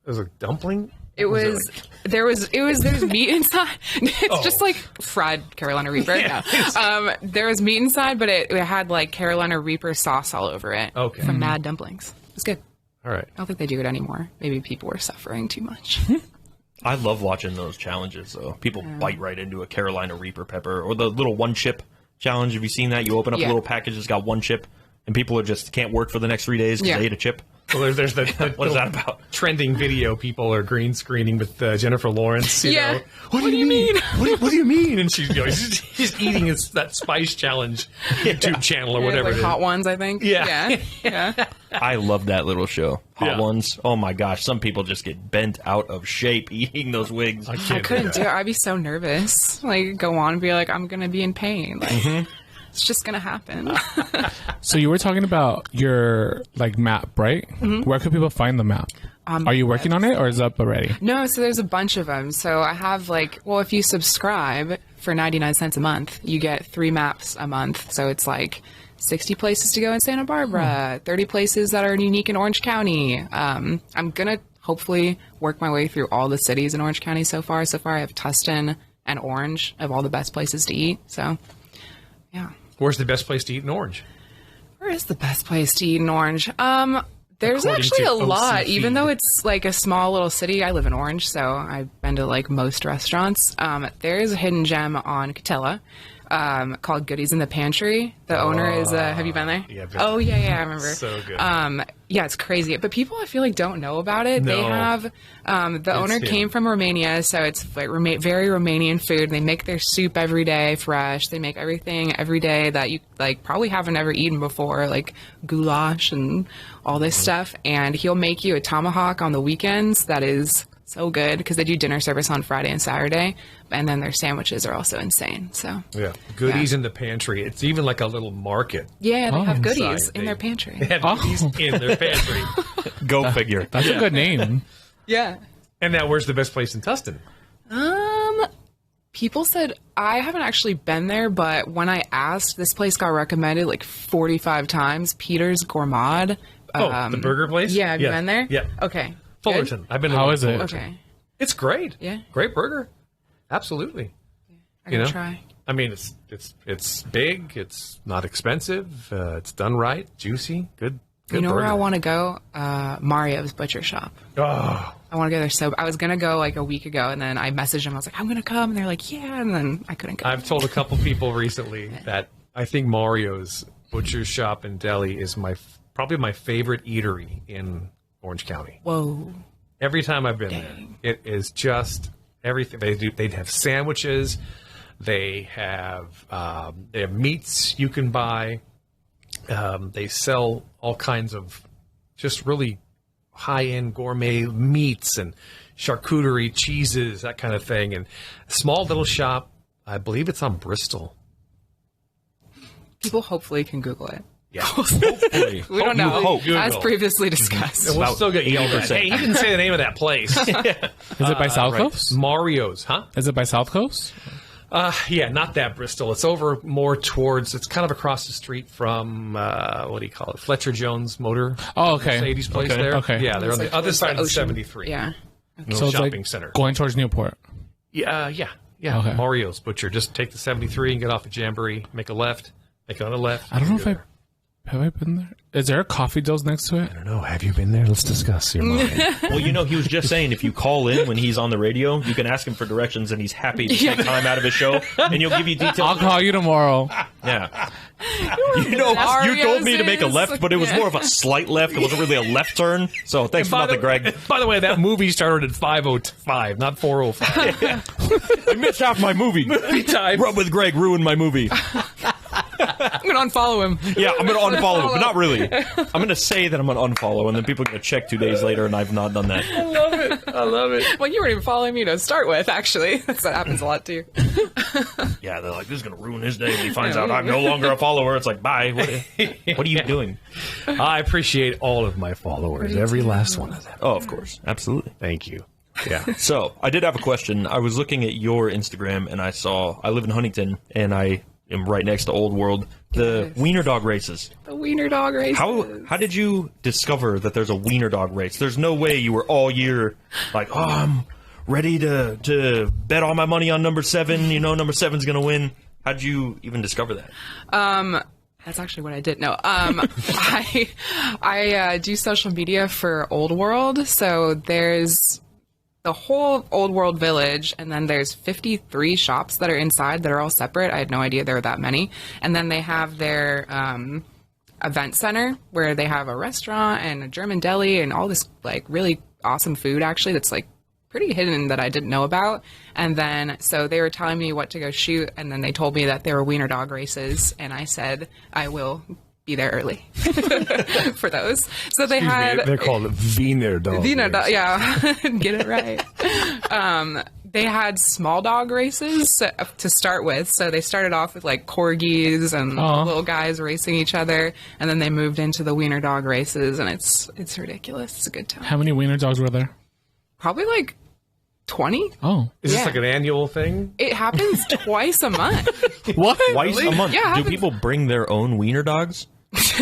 there's a dumpling? It was there's meat inside. It's just like fried Carolina Reaper. No. There was meat inside, but it had like Carolina Reaper sauce all over it. Okay. From Mad Dumplings. It was good. All right. I don't think they do it anymore. Maybe people were suffering too much. I love watching those challenges, though. People bite right into a Carolina Reaper pepper or the little one chip challenge. Have you seen that? You open up a Yeah. little package that's got one chip, and people are just can't work for the next 3 days because Yeah. they ate a chip. Well, there's the What is that about? trending video people are green screening with Jennifer Lawrence. You Yeah. know, what do you mean? What do you mean? And she's she's eating that Spice Challenge YouTube channel or whatever like it is. Hot Ones, I think. Yeah. Yeah. I love that little show. Hot Yeah. Ones. Oh my gosh, some people just get bent out of shape eating those wigs. I I can't couldn't do it. I'd be so nervous. Like, go on and be like, I'm going to be in pain. Like, it's just going to happen. So you were talking about your like map, right? Where could people find the map? Are you working on it or is it up already? No, so there's a bunch of them. So I have like, well, if you subscribe for 99 cents a month, you get 3 maps a month. So it's like 60 places to go in Santa Barbara, 30 places that are unique in Orange County. I'm going to hopefully work my way through all the cities in Orange County so far. So far I have Tustin and Orange of all the best places to eat. So yeah. Where's the best place to eat in Orange? Where is the best place to eat in Orange? There's According actually to a lot, OCfeed. even though it's like a small little city. I live in Orange, so I've been to like most restaurants. There is a hidden gem on Catella called Goodies in the Pantry. The owner is, have you been there? Yeah, I've been oh, yeah, I remember. So good. Yeah, it's crazy. But people, I feel like, don't know about it. They No. have, the owner hidden. came from Romania, so it's like very Romanian food. They make their soup every day fresh. They make everything every day that you like probably haven't ever eaten before, like goulash and all this stuff. And he'll make you a tomahawk on the weekends that is so good because they do dinner service on Friday and Saturday, and then their sandwiches are also insane. So Yeah, goodies in the pantry. It's even like a little market. yeah, they have goodies Inside, in they- their pantry. They have goodies in their pantry. Go figure. That's a good name. Yeah. And now, where's the best place in Tustin? People said, I haven't actually been there, but when I asked, this place got recommended like 45 times. Peter's Gourmet. The burger place? Yeah, have you Yeah. been there? Yeah. Okay. Fullerton. I've been to How one is in it? Fullerton. Okay. It's great. Yeah. Great burger. Absolutely. I You can know? try. I mean, it's big. It's not expensive. It's done right. Juicy. Good. You know burger. where I want to go? Mario's Butcher Shop. Oh, I want to go there so I was going to go like a week ago, and then I messaged them. I was like, I'm going to come. And they're like, yeah. And then I couldn't go. I've told a couple people recently that I think Mario's Butcher Shop and Deli is probably my favorite eatery in Orange County. Whoa. Every time I've been there, it is just everything they do. They have sandwiches. They have meats you can buy. They sell all kinds of just really high-end gourmet meats and charcuterie, cheeses, that kind of thing. And a small little shop. I believe it's on Bristol. People hopefully can Google it. Yeah. Hopefully. We don't know. hope. As Google. previously discussed. We'll still get yelled at. 80%. Hey, he didn't say the name of that place. Is it by South Coast? Mario's, huh? Is it by South Coast? Yeah, not that Bristol. It's over more towards. It's kind of across the street from what do you call it? Fletcher Jones Motor. Oh, okay. Mercedes place Okay. there. Okay. Yeah, they're on the other side of 73. Yeah. So it's shopping like center. going towards Newport. Yeah. Okay. Mario's Butcher. Just take the 73 and get off at Jamboree. Make a left. Make another left. I don't know if have I been there. Is there a Coffee Joe's next to it? I don't know. Have you been there? Let's discuss your mind. Well, you know, he was just saying if you call in when he's on the radio, you can ask him for directions, and he's happy to take time out of his show, and he'll give you I'll details. call you tomorrow. Yeah. You know, you told me to make a left, but it was more of a slight left. It wasn't really a left turn. So thanks for nothing, Greg. By the way, that movie started at 5:05, not 4:05. I missed half my movie. Movie time. Rub with Greg ruined my movie. I'm going to unfollow him. Yeah, I'm going to unfollow, but not really. I'm going to say that I'm going to unfollow, and then people are going to check 2 days later, and I've not done that. I love it. Well, you weren't even following me to start with, actually. That happens a lot, too. Yeah, they're like, this is going to ruin his day when he finds out I'm no longer a follower. It's like, bye. What are you doing? I appreciate all of my followers, every last one of them. Oh, of course. Absolutely. Thank you. Yeah. So, I did have a question. I was looking at your Instagram, and I live in Huntington, and I am right next to Old World. The Yes. wiener dog races. The wiener dog race. How did you discover that there's a wiener dog race? There's no way you were all year like, oh, I'm ready to bet all my money on number 7. You know, number 7's going to win. How did you even discover that? That's actually what I did. No, I do social media for Old World. So there's the whole Old World Village, and then there's 53 shops that are inside that are all separate. I had no idea there were that many. And then they have their event center where they have a restaurant and a German deli and all this like really awesome food actually that's like pretty hidden that I didn't know about. And then so they were telling me what to go shoot, and then they told me that there were wiener dog races, and I said I will be there early for those. So they had They're called Wiener dogs. Wiener dog, yeah, get it right. They had small dog races to start with. So they started off with like corgis and little guys racing each other, and then they moved into the wiener dog races, and it's ridiculous. It's a good time. How many wiener dogs were there? Probably like 20. Oh. Is this Yeah. like an annual thing? It happens twice a month. What? Twice a month. Yeah, it Do happens. people bring their own wiener dogs?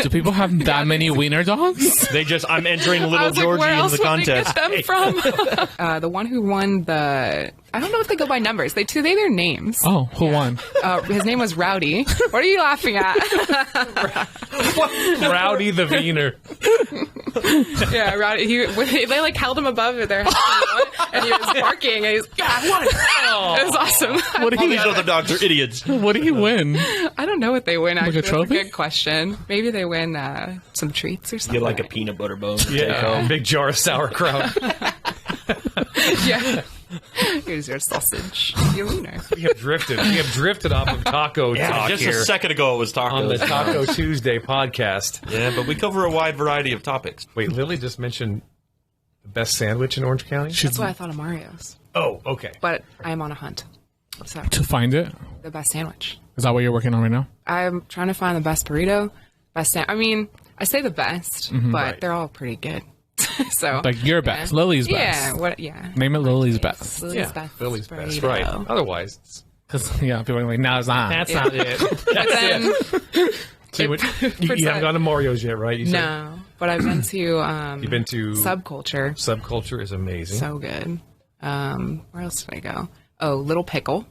Do people have that many wiener dogs? They just, I'm entering I little was like, Georgie where into else the would they get contest. them from? The one who won the, I don't know if they go by numbers. They their names. Oh, who won? His name was Rowdy. What are you laughing at? Rowdy the Wiener. Yeah, Rowdy. They like held him above their head and he was barking. And he was, yeah, I won it. It was awesome. What did All he? these other dogs are idiots. What did he win? I don't know what they win. Actually, a trophy? That's a good question. Maybe they win some treats or something. Get like a peanut butter bone. to take Yeah. home. Big jar of sauerkraut. Yeah. Here's your sausage. Your wiener. We have drifted off of taco Yeah, talk just here a second ago it was on the tacos. Taco Tuesday podcast. Yeah, but we cover a wide variety of topics. Wait, Lily just mentioned The best sandwich in Orange County? That's what I thought of Mario's. Oh, okay. But I am on a hunt. So To find it? the best sandwich. Is that what you're working on right now? I'm trying to find the best burrito. I mean, I say the best, but Right. they're all pretty good. So Like your best. Lily's best. Yeah. Name it Lily's best. Lily's best. Philly's best, burrito. right. Otherwise, Because, yeah, people are like, no, it's not. that's not it. But then, See, you haven't gone to Mario's yet, right? You said no, but I've been to you've been to Subculture. Subculture is amazing. So good. Where else did I go? Oh, Little Pickle.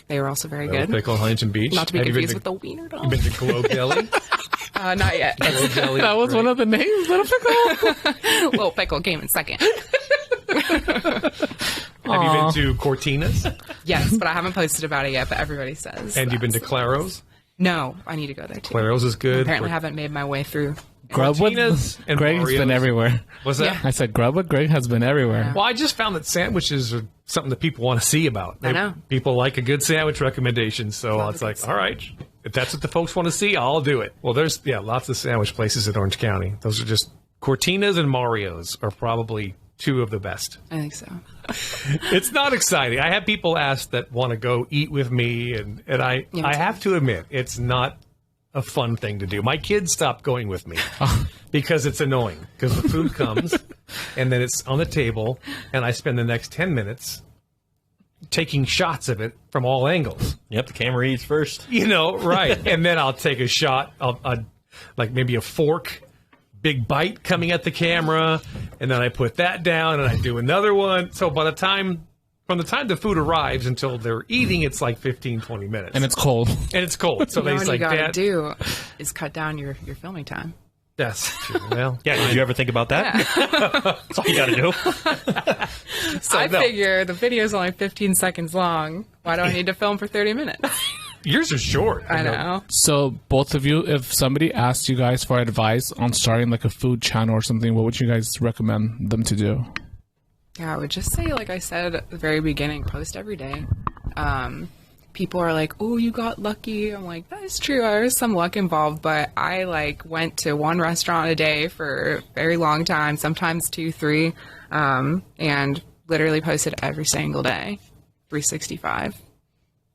They were also very good. Pickle, Huntington Beach. Not to be Have you been confused with the Wiener You've Dog. been to Glow Deli? Not yet. Glow Deli. That was one of the names, Little Pickle. Little Pickle came in second. Have you been to Cortina's? Yes, but I haven't posted about it yet, but everybody says. And you've been to that's- Claro's? No, I need to go there too. Claro's is good. Apparently haven't made my way through. Grub Cortina's and Greg's Mario's. been everywhere. What's that? Yeah. I said Grub with Greg has been everywhere. Well, I just found that sandwiches are something that people want to see about. I know. People like a good sandwich recommendation, so it's like, all right, if that's what the folks want to see, I'll do it. Well, there's lots of sandwich places in Orange County. Those are just Cortina's and Mario's are probably two of the best. I think so. It's not exciting. I have people ask that want to go eat with me, and I have to admit, it's not a fun thing to do. My kids stopped going with me because it's annoying. Because the food comes, and then it's on the table, and I spend the next 10 minutes taking shots of it from all angles. Yep, the camera eats first. You know, right. And then I'll take a shot, like maybe a fork, big bite coming at the camera, and then I put that down, and I do another one. So from the time the food arrives until they're eating, it's like 15, 20 minutes. And it's cold. And it's cold. So You know they what like, you gotta Dad, do is cut down your filming time. that's true. Well, Yeah, did you ever think about that? That's all you got to do. I no. figure the video's only 15 seconds long. Why do I need to film for 30 minutes? yours are short. I know. So both of you, if somebody asked you guys for advice on starting like a food channel or something, what would you guys recommend them to do? Yeah, I would just say, like I said at the very beginning, post every day. People are like, "Oh, you got lucky." I'm like, that is true. There is some luck involved, but I went to one restaurant a day for a very long time, sometimes 2, 3, and literally posted every single day, 365.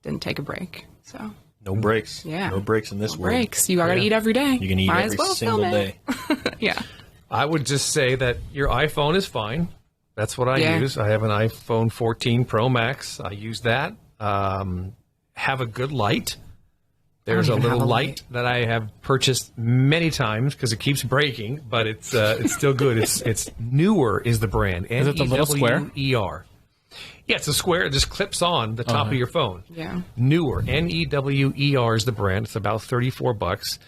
Didn't take a break. So No breaks. Yeah. No breaks in this world. breaks. You gotta eat every day. You can eat Might every as well single film day. it. Yeah. I would just say that your iPhone is fine. That's what I Yeah. use. I have an iPhone 14 Pro Max. I use that. Have a good light. There's a even little have a light light. that I have purchased many times because it keeps breaking, but it's still good. It's Newer is the brand. Is it the little square? Newer. Yeah, it's a square. It just clips on the top of your phone. Yeah. Newer, Newer is the brand. It's about $34.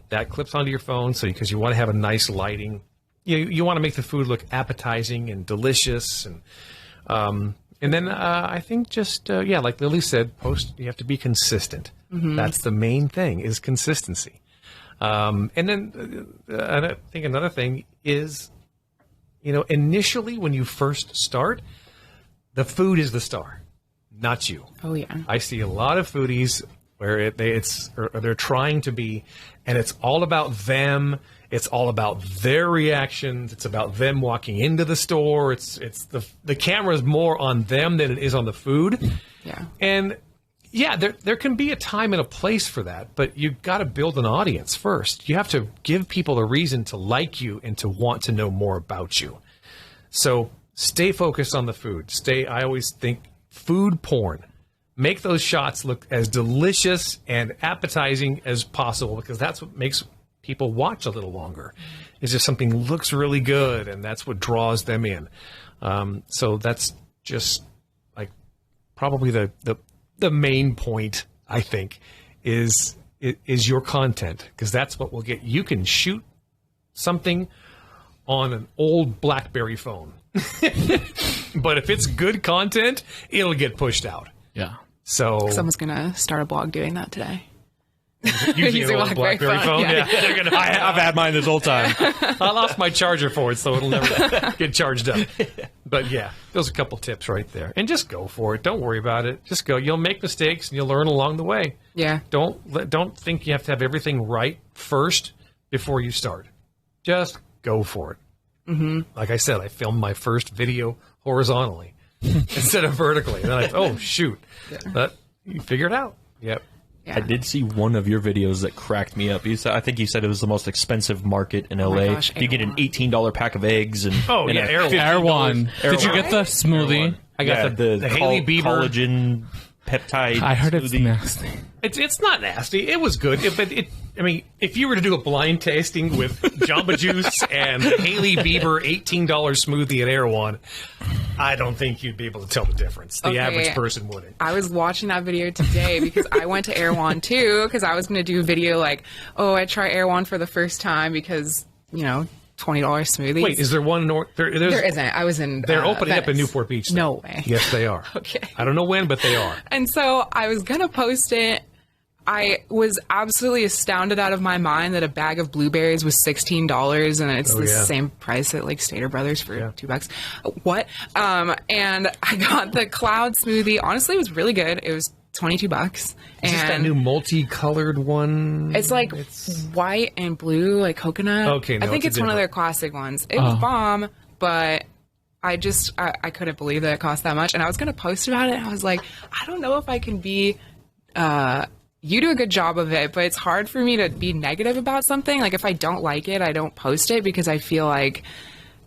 That clips onto your phone, so because you want to have a nice lighting, you want to make the food look appetizing and delicious, and then I think just like Lily said, you have to be consistent. That's the main thing is consistency. And then I think another thing is, initially when you first start, the food is the star, not you. Oh yeah. I see a lot of foodies where they're trying to be, and it's all about them. It's all about their reactions. It's about them walking into the store. It's the camera is more on them than it is on the food. Yeah. And yeah, there can be a time and a place for that, but you've got to build an audience first. You have to give people a reason to like you and to want to know more about you. So stay focused on the food. I always think food porn. Make those shots look as delicious and appetizing as possible, because that's what makes people watch a little longer. Is if something looks really good, and that's what draws them in. So that's just like probably the main point, I think, is your content, because that's what will get you. Can shoot something on an old BlackBerry phone, but if it's good content, it'll get pushed out. Yeah. So Someone's gonna start a blog doing that today. using Using an old BlackBerry BlackBerry phone, phone. yeah. They're gonna. I've had mine this whole time. I lost my charger for it, so it'll never get charged up. But yeah, those are a couple tips right there. And just go for it. Don't worry about it. Just go. You'll make mistakes and you'll learn along the way. Yeah. Don't think you have to have everything right first before you start. Just go for it. Like I said, I filmed my first video horizontally instead of vertically. And then oh, shoot. But you figure it out. Yep. Yeah. I did see one of your videos that cracked me up. I think you said it was the most expensive market in LA. gosh, you get an $18 pack of eggs and and a Erewhon. Did you get the smoothie? I got the Haley Bieber collagen peptide. I heard smoothie. it's nasty. It's not nasty. It was good. I mean, if you were to do a blind tasting with Jamba Juice and the Haley Bieber $18 smoothie at Erewhon, I don't think you'd be able to tell the difference. The average person wouldn't. I was watching that video today because I went to Erewhon too because I was going to do a video like, oh, I try Erewhon for the first time because, $20 smoothies. Wait, is there one? There isn't. I was in They're opening Venice. up in Newport Beach. Though. No way. Yes, they are. Okay. I don't know when, but they are. And so I was going to post it. I was absolutely astounded out of my mind that a bag of blueberries was $16 and it's the same price at like Stater Brothers for $2. What? And I got the cloud smoothie. Honestly, it was really good. It was $22. Is this that new multicolored one? It's like white and blue, like coconut. Okay, no, I think it's one of their classic ones. It was bomb, but I couldn't believe that it cost that much. And I was going to post about it. And I was like, I don't know if I can be, you do a good job of it, but it's hard for me to be negative about something. Like if I don't like it, I don't post it because I feel like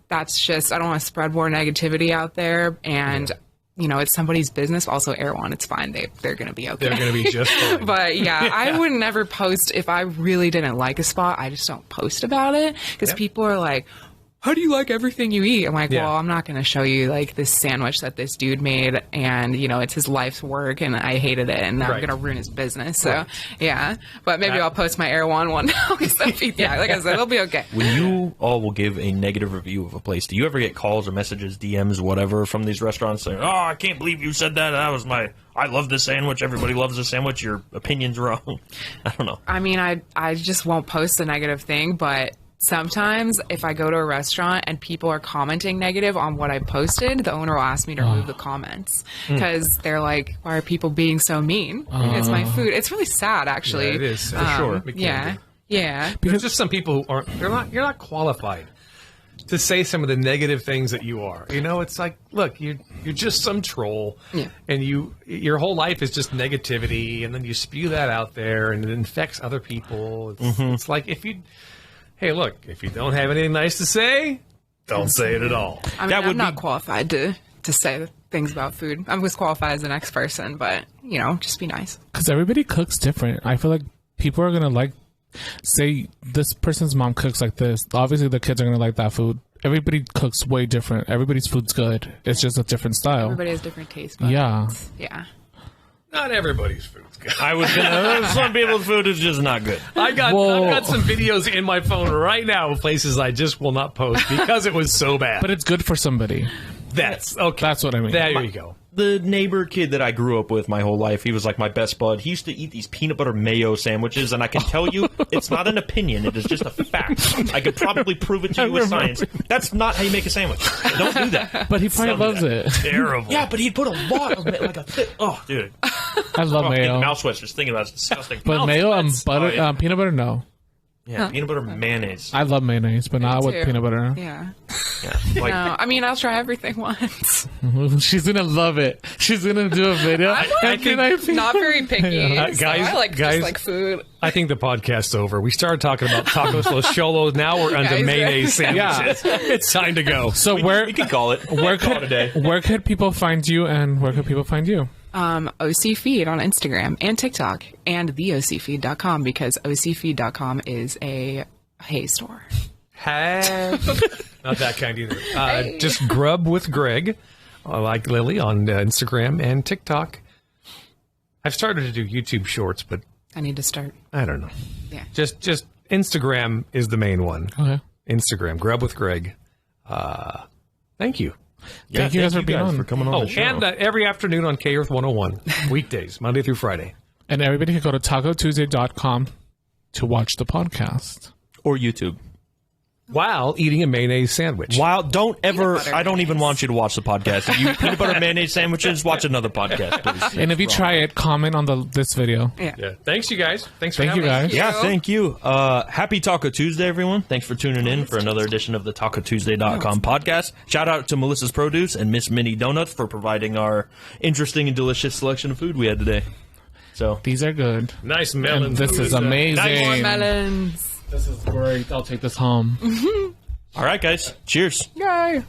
that's just, I don't want to spread more negativity out there. And, it's somebody's business. Also, Erewhon, it's fine. They're going to be okay. They're going to be just fine. But yeah, I would never post if I really didn't like a spot. I just don't post about it because people are like, how do you like everything you eat? I'm like, well, I'm not going to show you like this sandwich that this dude made and, it's his life's work and I hated it and now I'm going to ruin his business. So, yeah. But maybe I'll post my Erewhon one now because like I said, it'll be okay. When you all will give a negative review of a place, do you ever get calls or messages, DMs, whatever, from these restaurants saying, oh, I can't believe you said that. That was I love this sandwich. Everybody loves this sandwich. Your opinion's wrong. I don't know. I mean, I just won't post a negative thing, but sometimes if I go to a restaurant and people are commenting negative on what I posted, the owner will ask me to remove the comments because they're like, why are people being so mean? It's my food. It's really sad, actually. Yeah, it is, for sure. Yeah. There's just some people who aren't, you're not qualified to say some of the negative things that you are. It's like, look, you're just some troll and your whole life is just negativity and then you spew that out there and it infects other people. It's like hey, look, if you don't have anything nice to say, don't say it at all. I mean, I'm not qualified to say things about food. I'm just qualified as the next person, but, just be nice. Because everybody cooks different. I feel like people are going to say this person's mom cooks like this. Obviously, the kids are going to like that food. Everybody cooks way different. Everybody's food's good. It's just a different style. Everybody has different tastes. But yeah. Not everybody's food's good. I was gonna. Some people's food is just not good. I've got some videos in my phone right now of places I just will not post because it was so bad. But it's good for somebody. That's okay. That's what I mean. There you go. The neighbor kid that I grew up with my whole life, he was like my best bud. He used to eat these peanut butter mayo sandwiches, and I can tell you, it's not an opinion. It is just a fact. I could probably prove it to you with science. That's not how you make a sandwich. Don't do that. But he probably loves it. Terrible. Yeah, but he'd put a lot of like a thick. Oh, dude. I love mayo. Mouse sweats just thinking about it. It's disgusting. But mayo and butter, peanut butter, no. Yeah, peanut butter mayonnaise. I love mayonnaise, but not with peanut butter. Yeah. Like, No, I mean, I'll try everything once. She's gonna love it. She's gonna do a video. I'm not very picky. Guys, so I just like food. I think the podcast's over. We started talking about tacos los cholos. Now we're under mayonnaise sandwiches. It's time to go. So we can call it. Where could people find you, and where could people find you? OCfeed on Instagram and TikTok and theocfeed.com because ocfeed.com is a hay store. Not that kind either. Just Grub with Greg, like Lily, on Instagram and TikTok. I've started to do YouTube shorts, but I need to start. I don't know. Yeah. Just Instagram is the main one. Okay. Instagram, Grub with Greg. Thank you. Yeah, thank you guys for being on. for coming on the show. And every afternoon on K Earth 101, weekdays, Monday through Friday. And everybody can go to tacotuesday.com to watch the podcast. Or YouTube. while eating a mayonnaise sandwich. Wow, don't ever, butter I don't even mayonnaise. want you to watch the podcast. If you eat peanut butter mayonnaise sandwiches, watch another podcast, please. And if you try it, comment on this video. Yeah. Yeah. Thanks, you guys. Thanks for Thank you, having us. guys. Yeah, thank you. Happy Taco Tuesday, everyone. Thanks for tuning in for another edition of the TacoTuesday.com podcast. Shout out to Melissa's Produce and Miss Minnie Donuts for providing our interesting and delicious selection of food we had today. So, These are good. Nice melon. And this is amazing. Nice. Melons. This is great. I'll take this home. all right, guys. Cheers. Yay.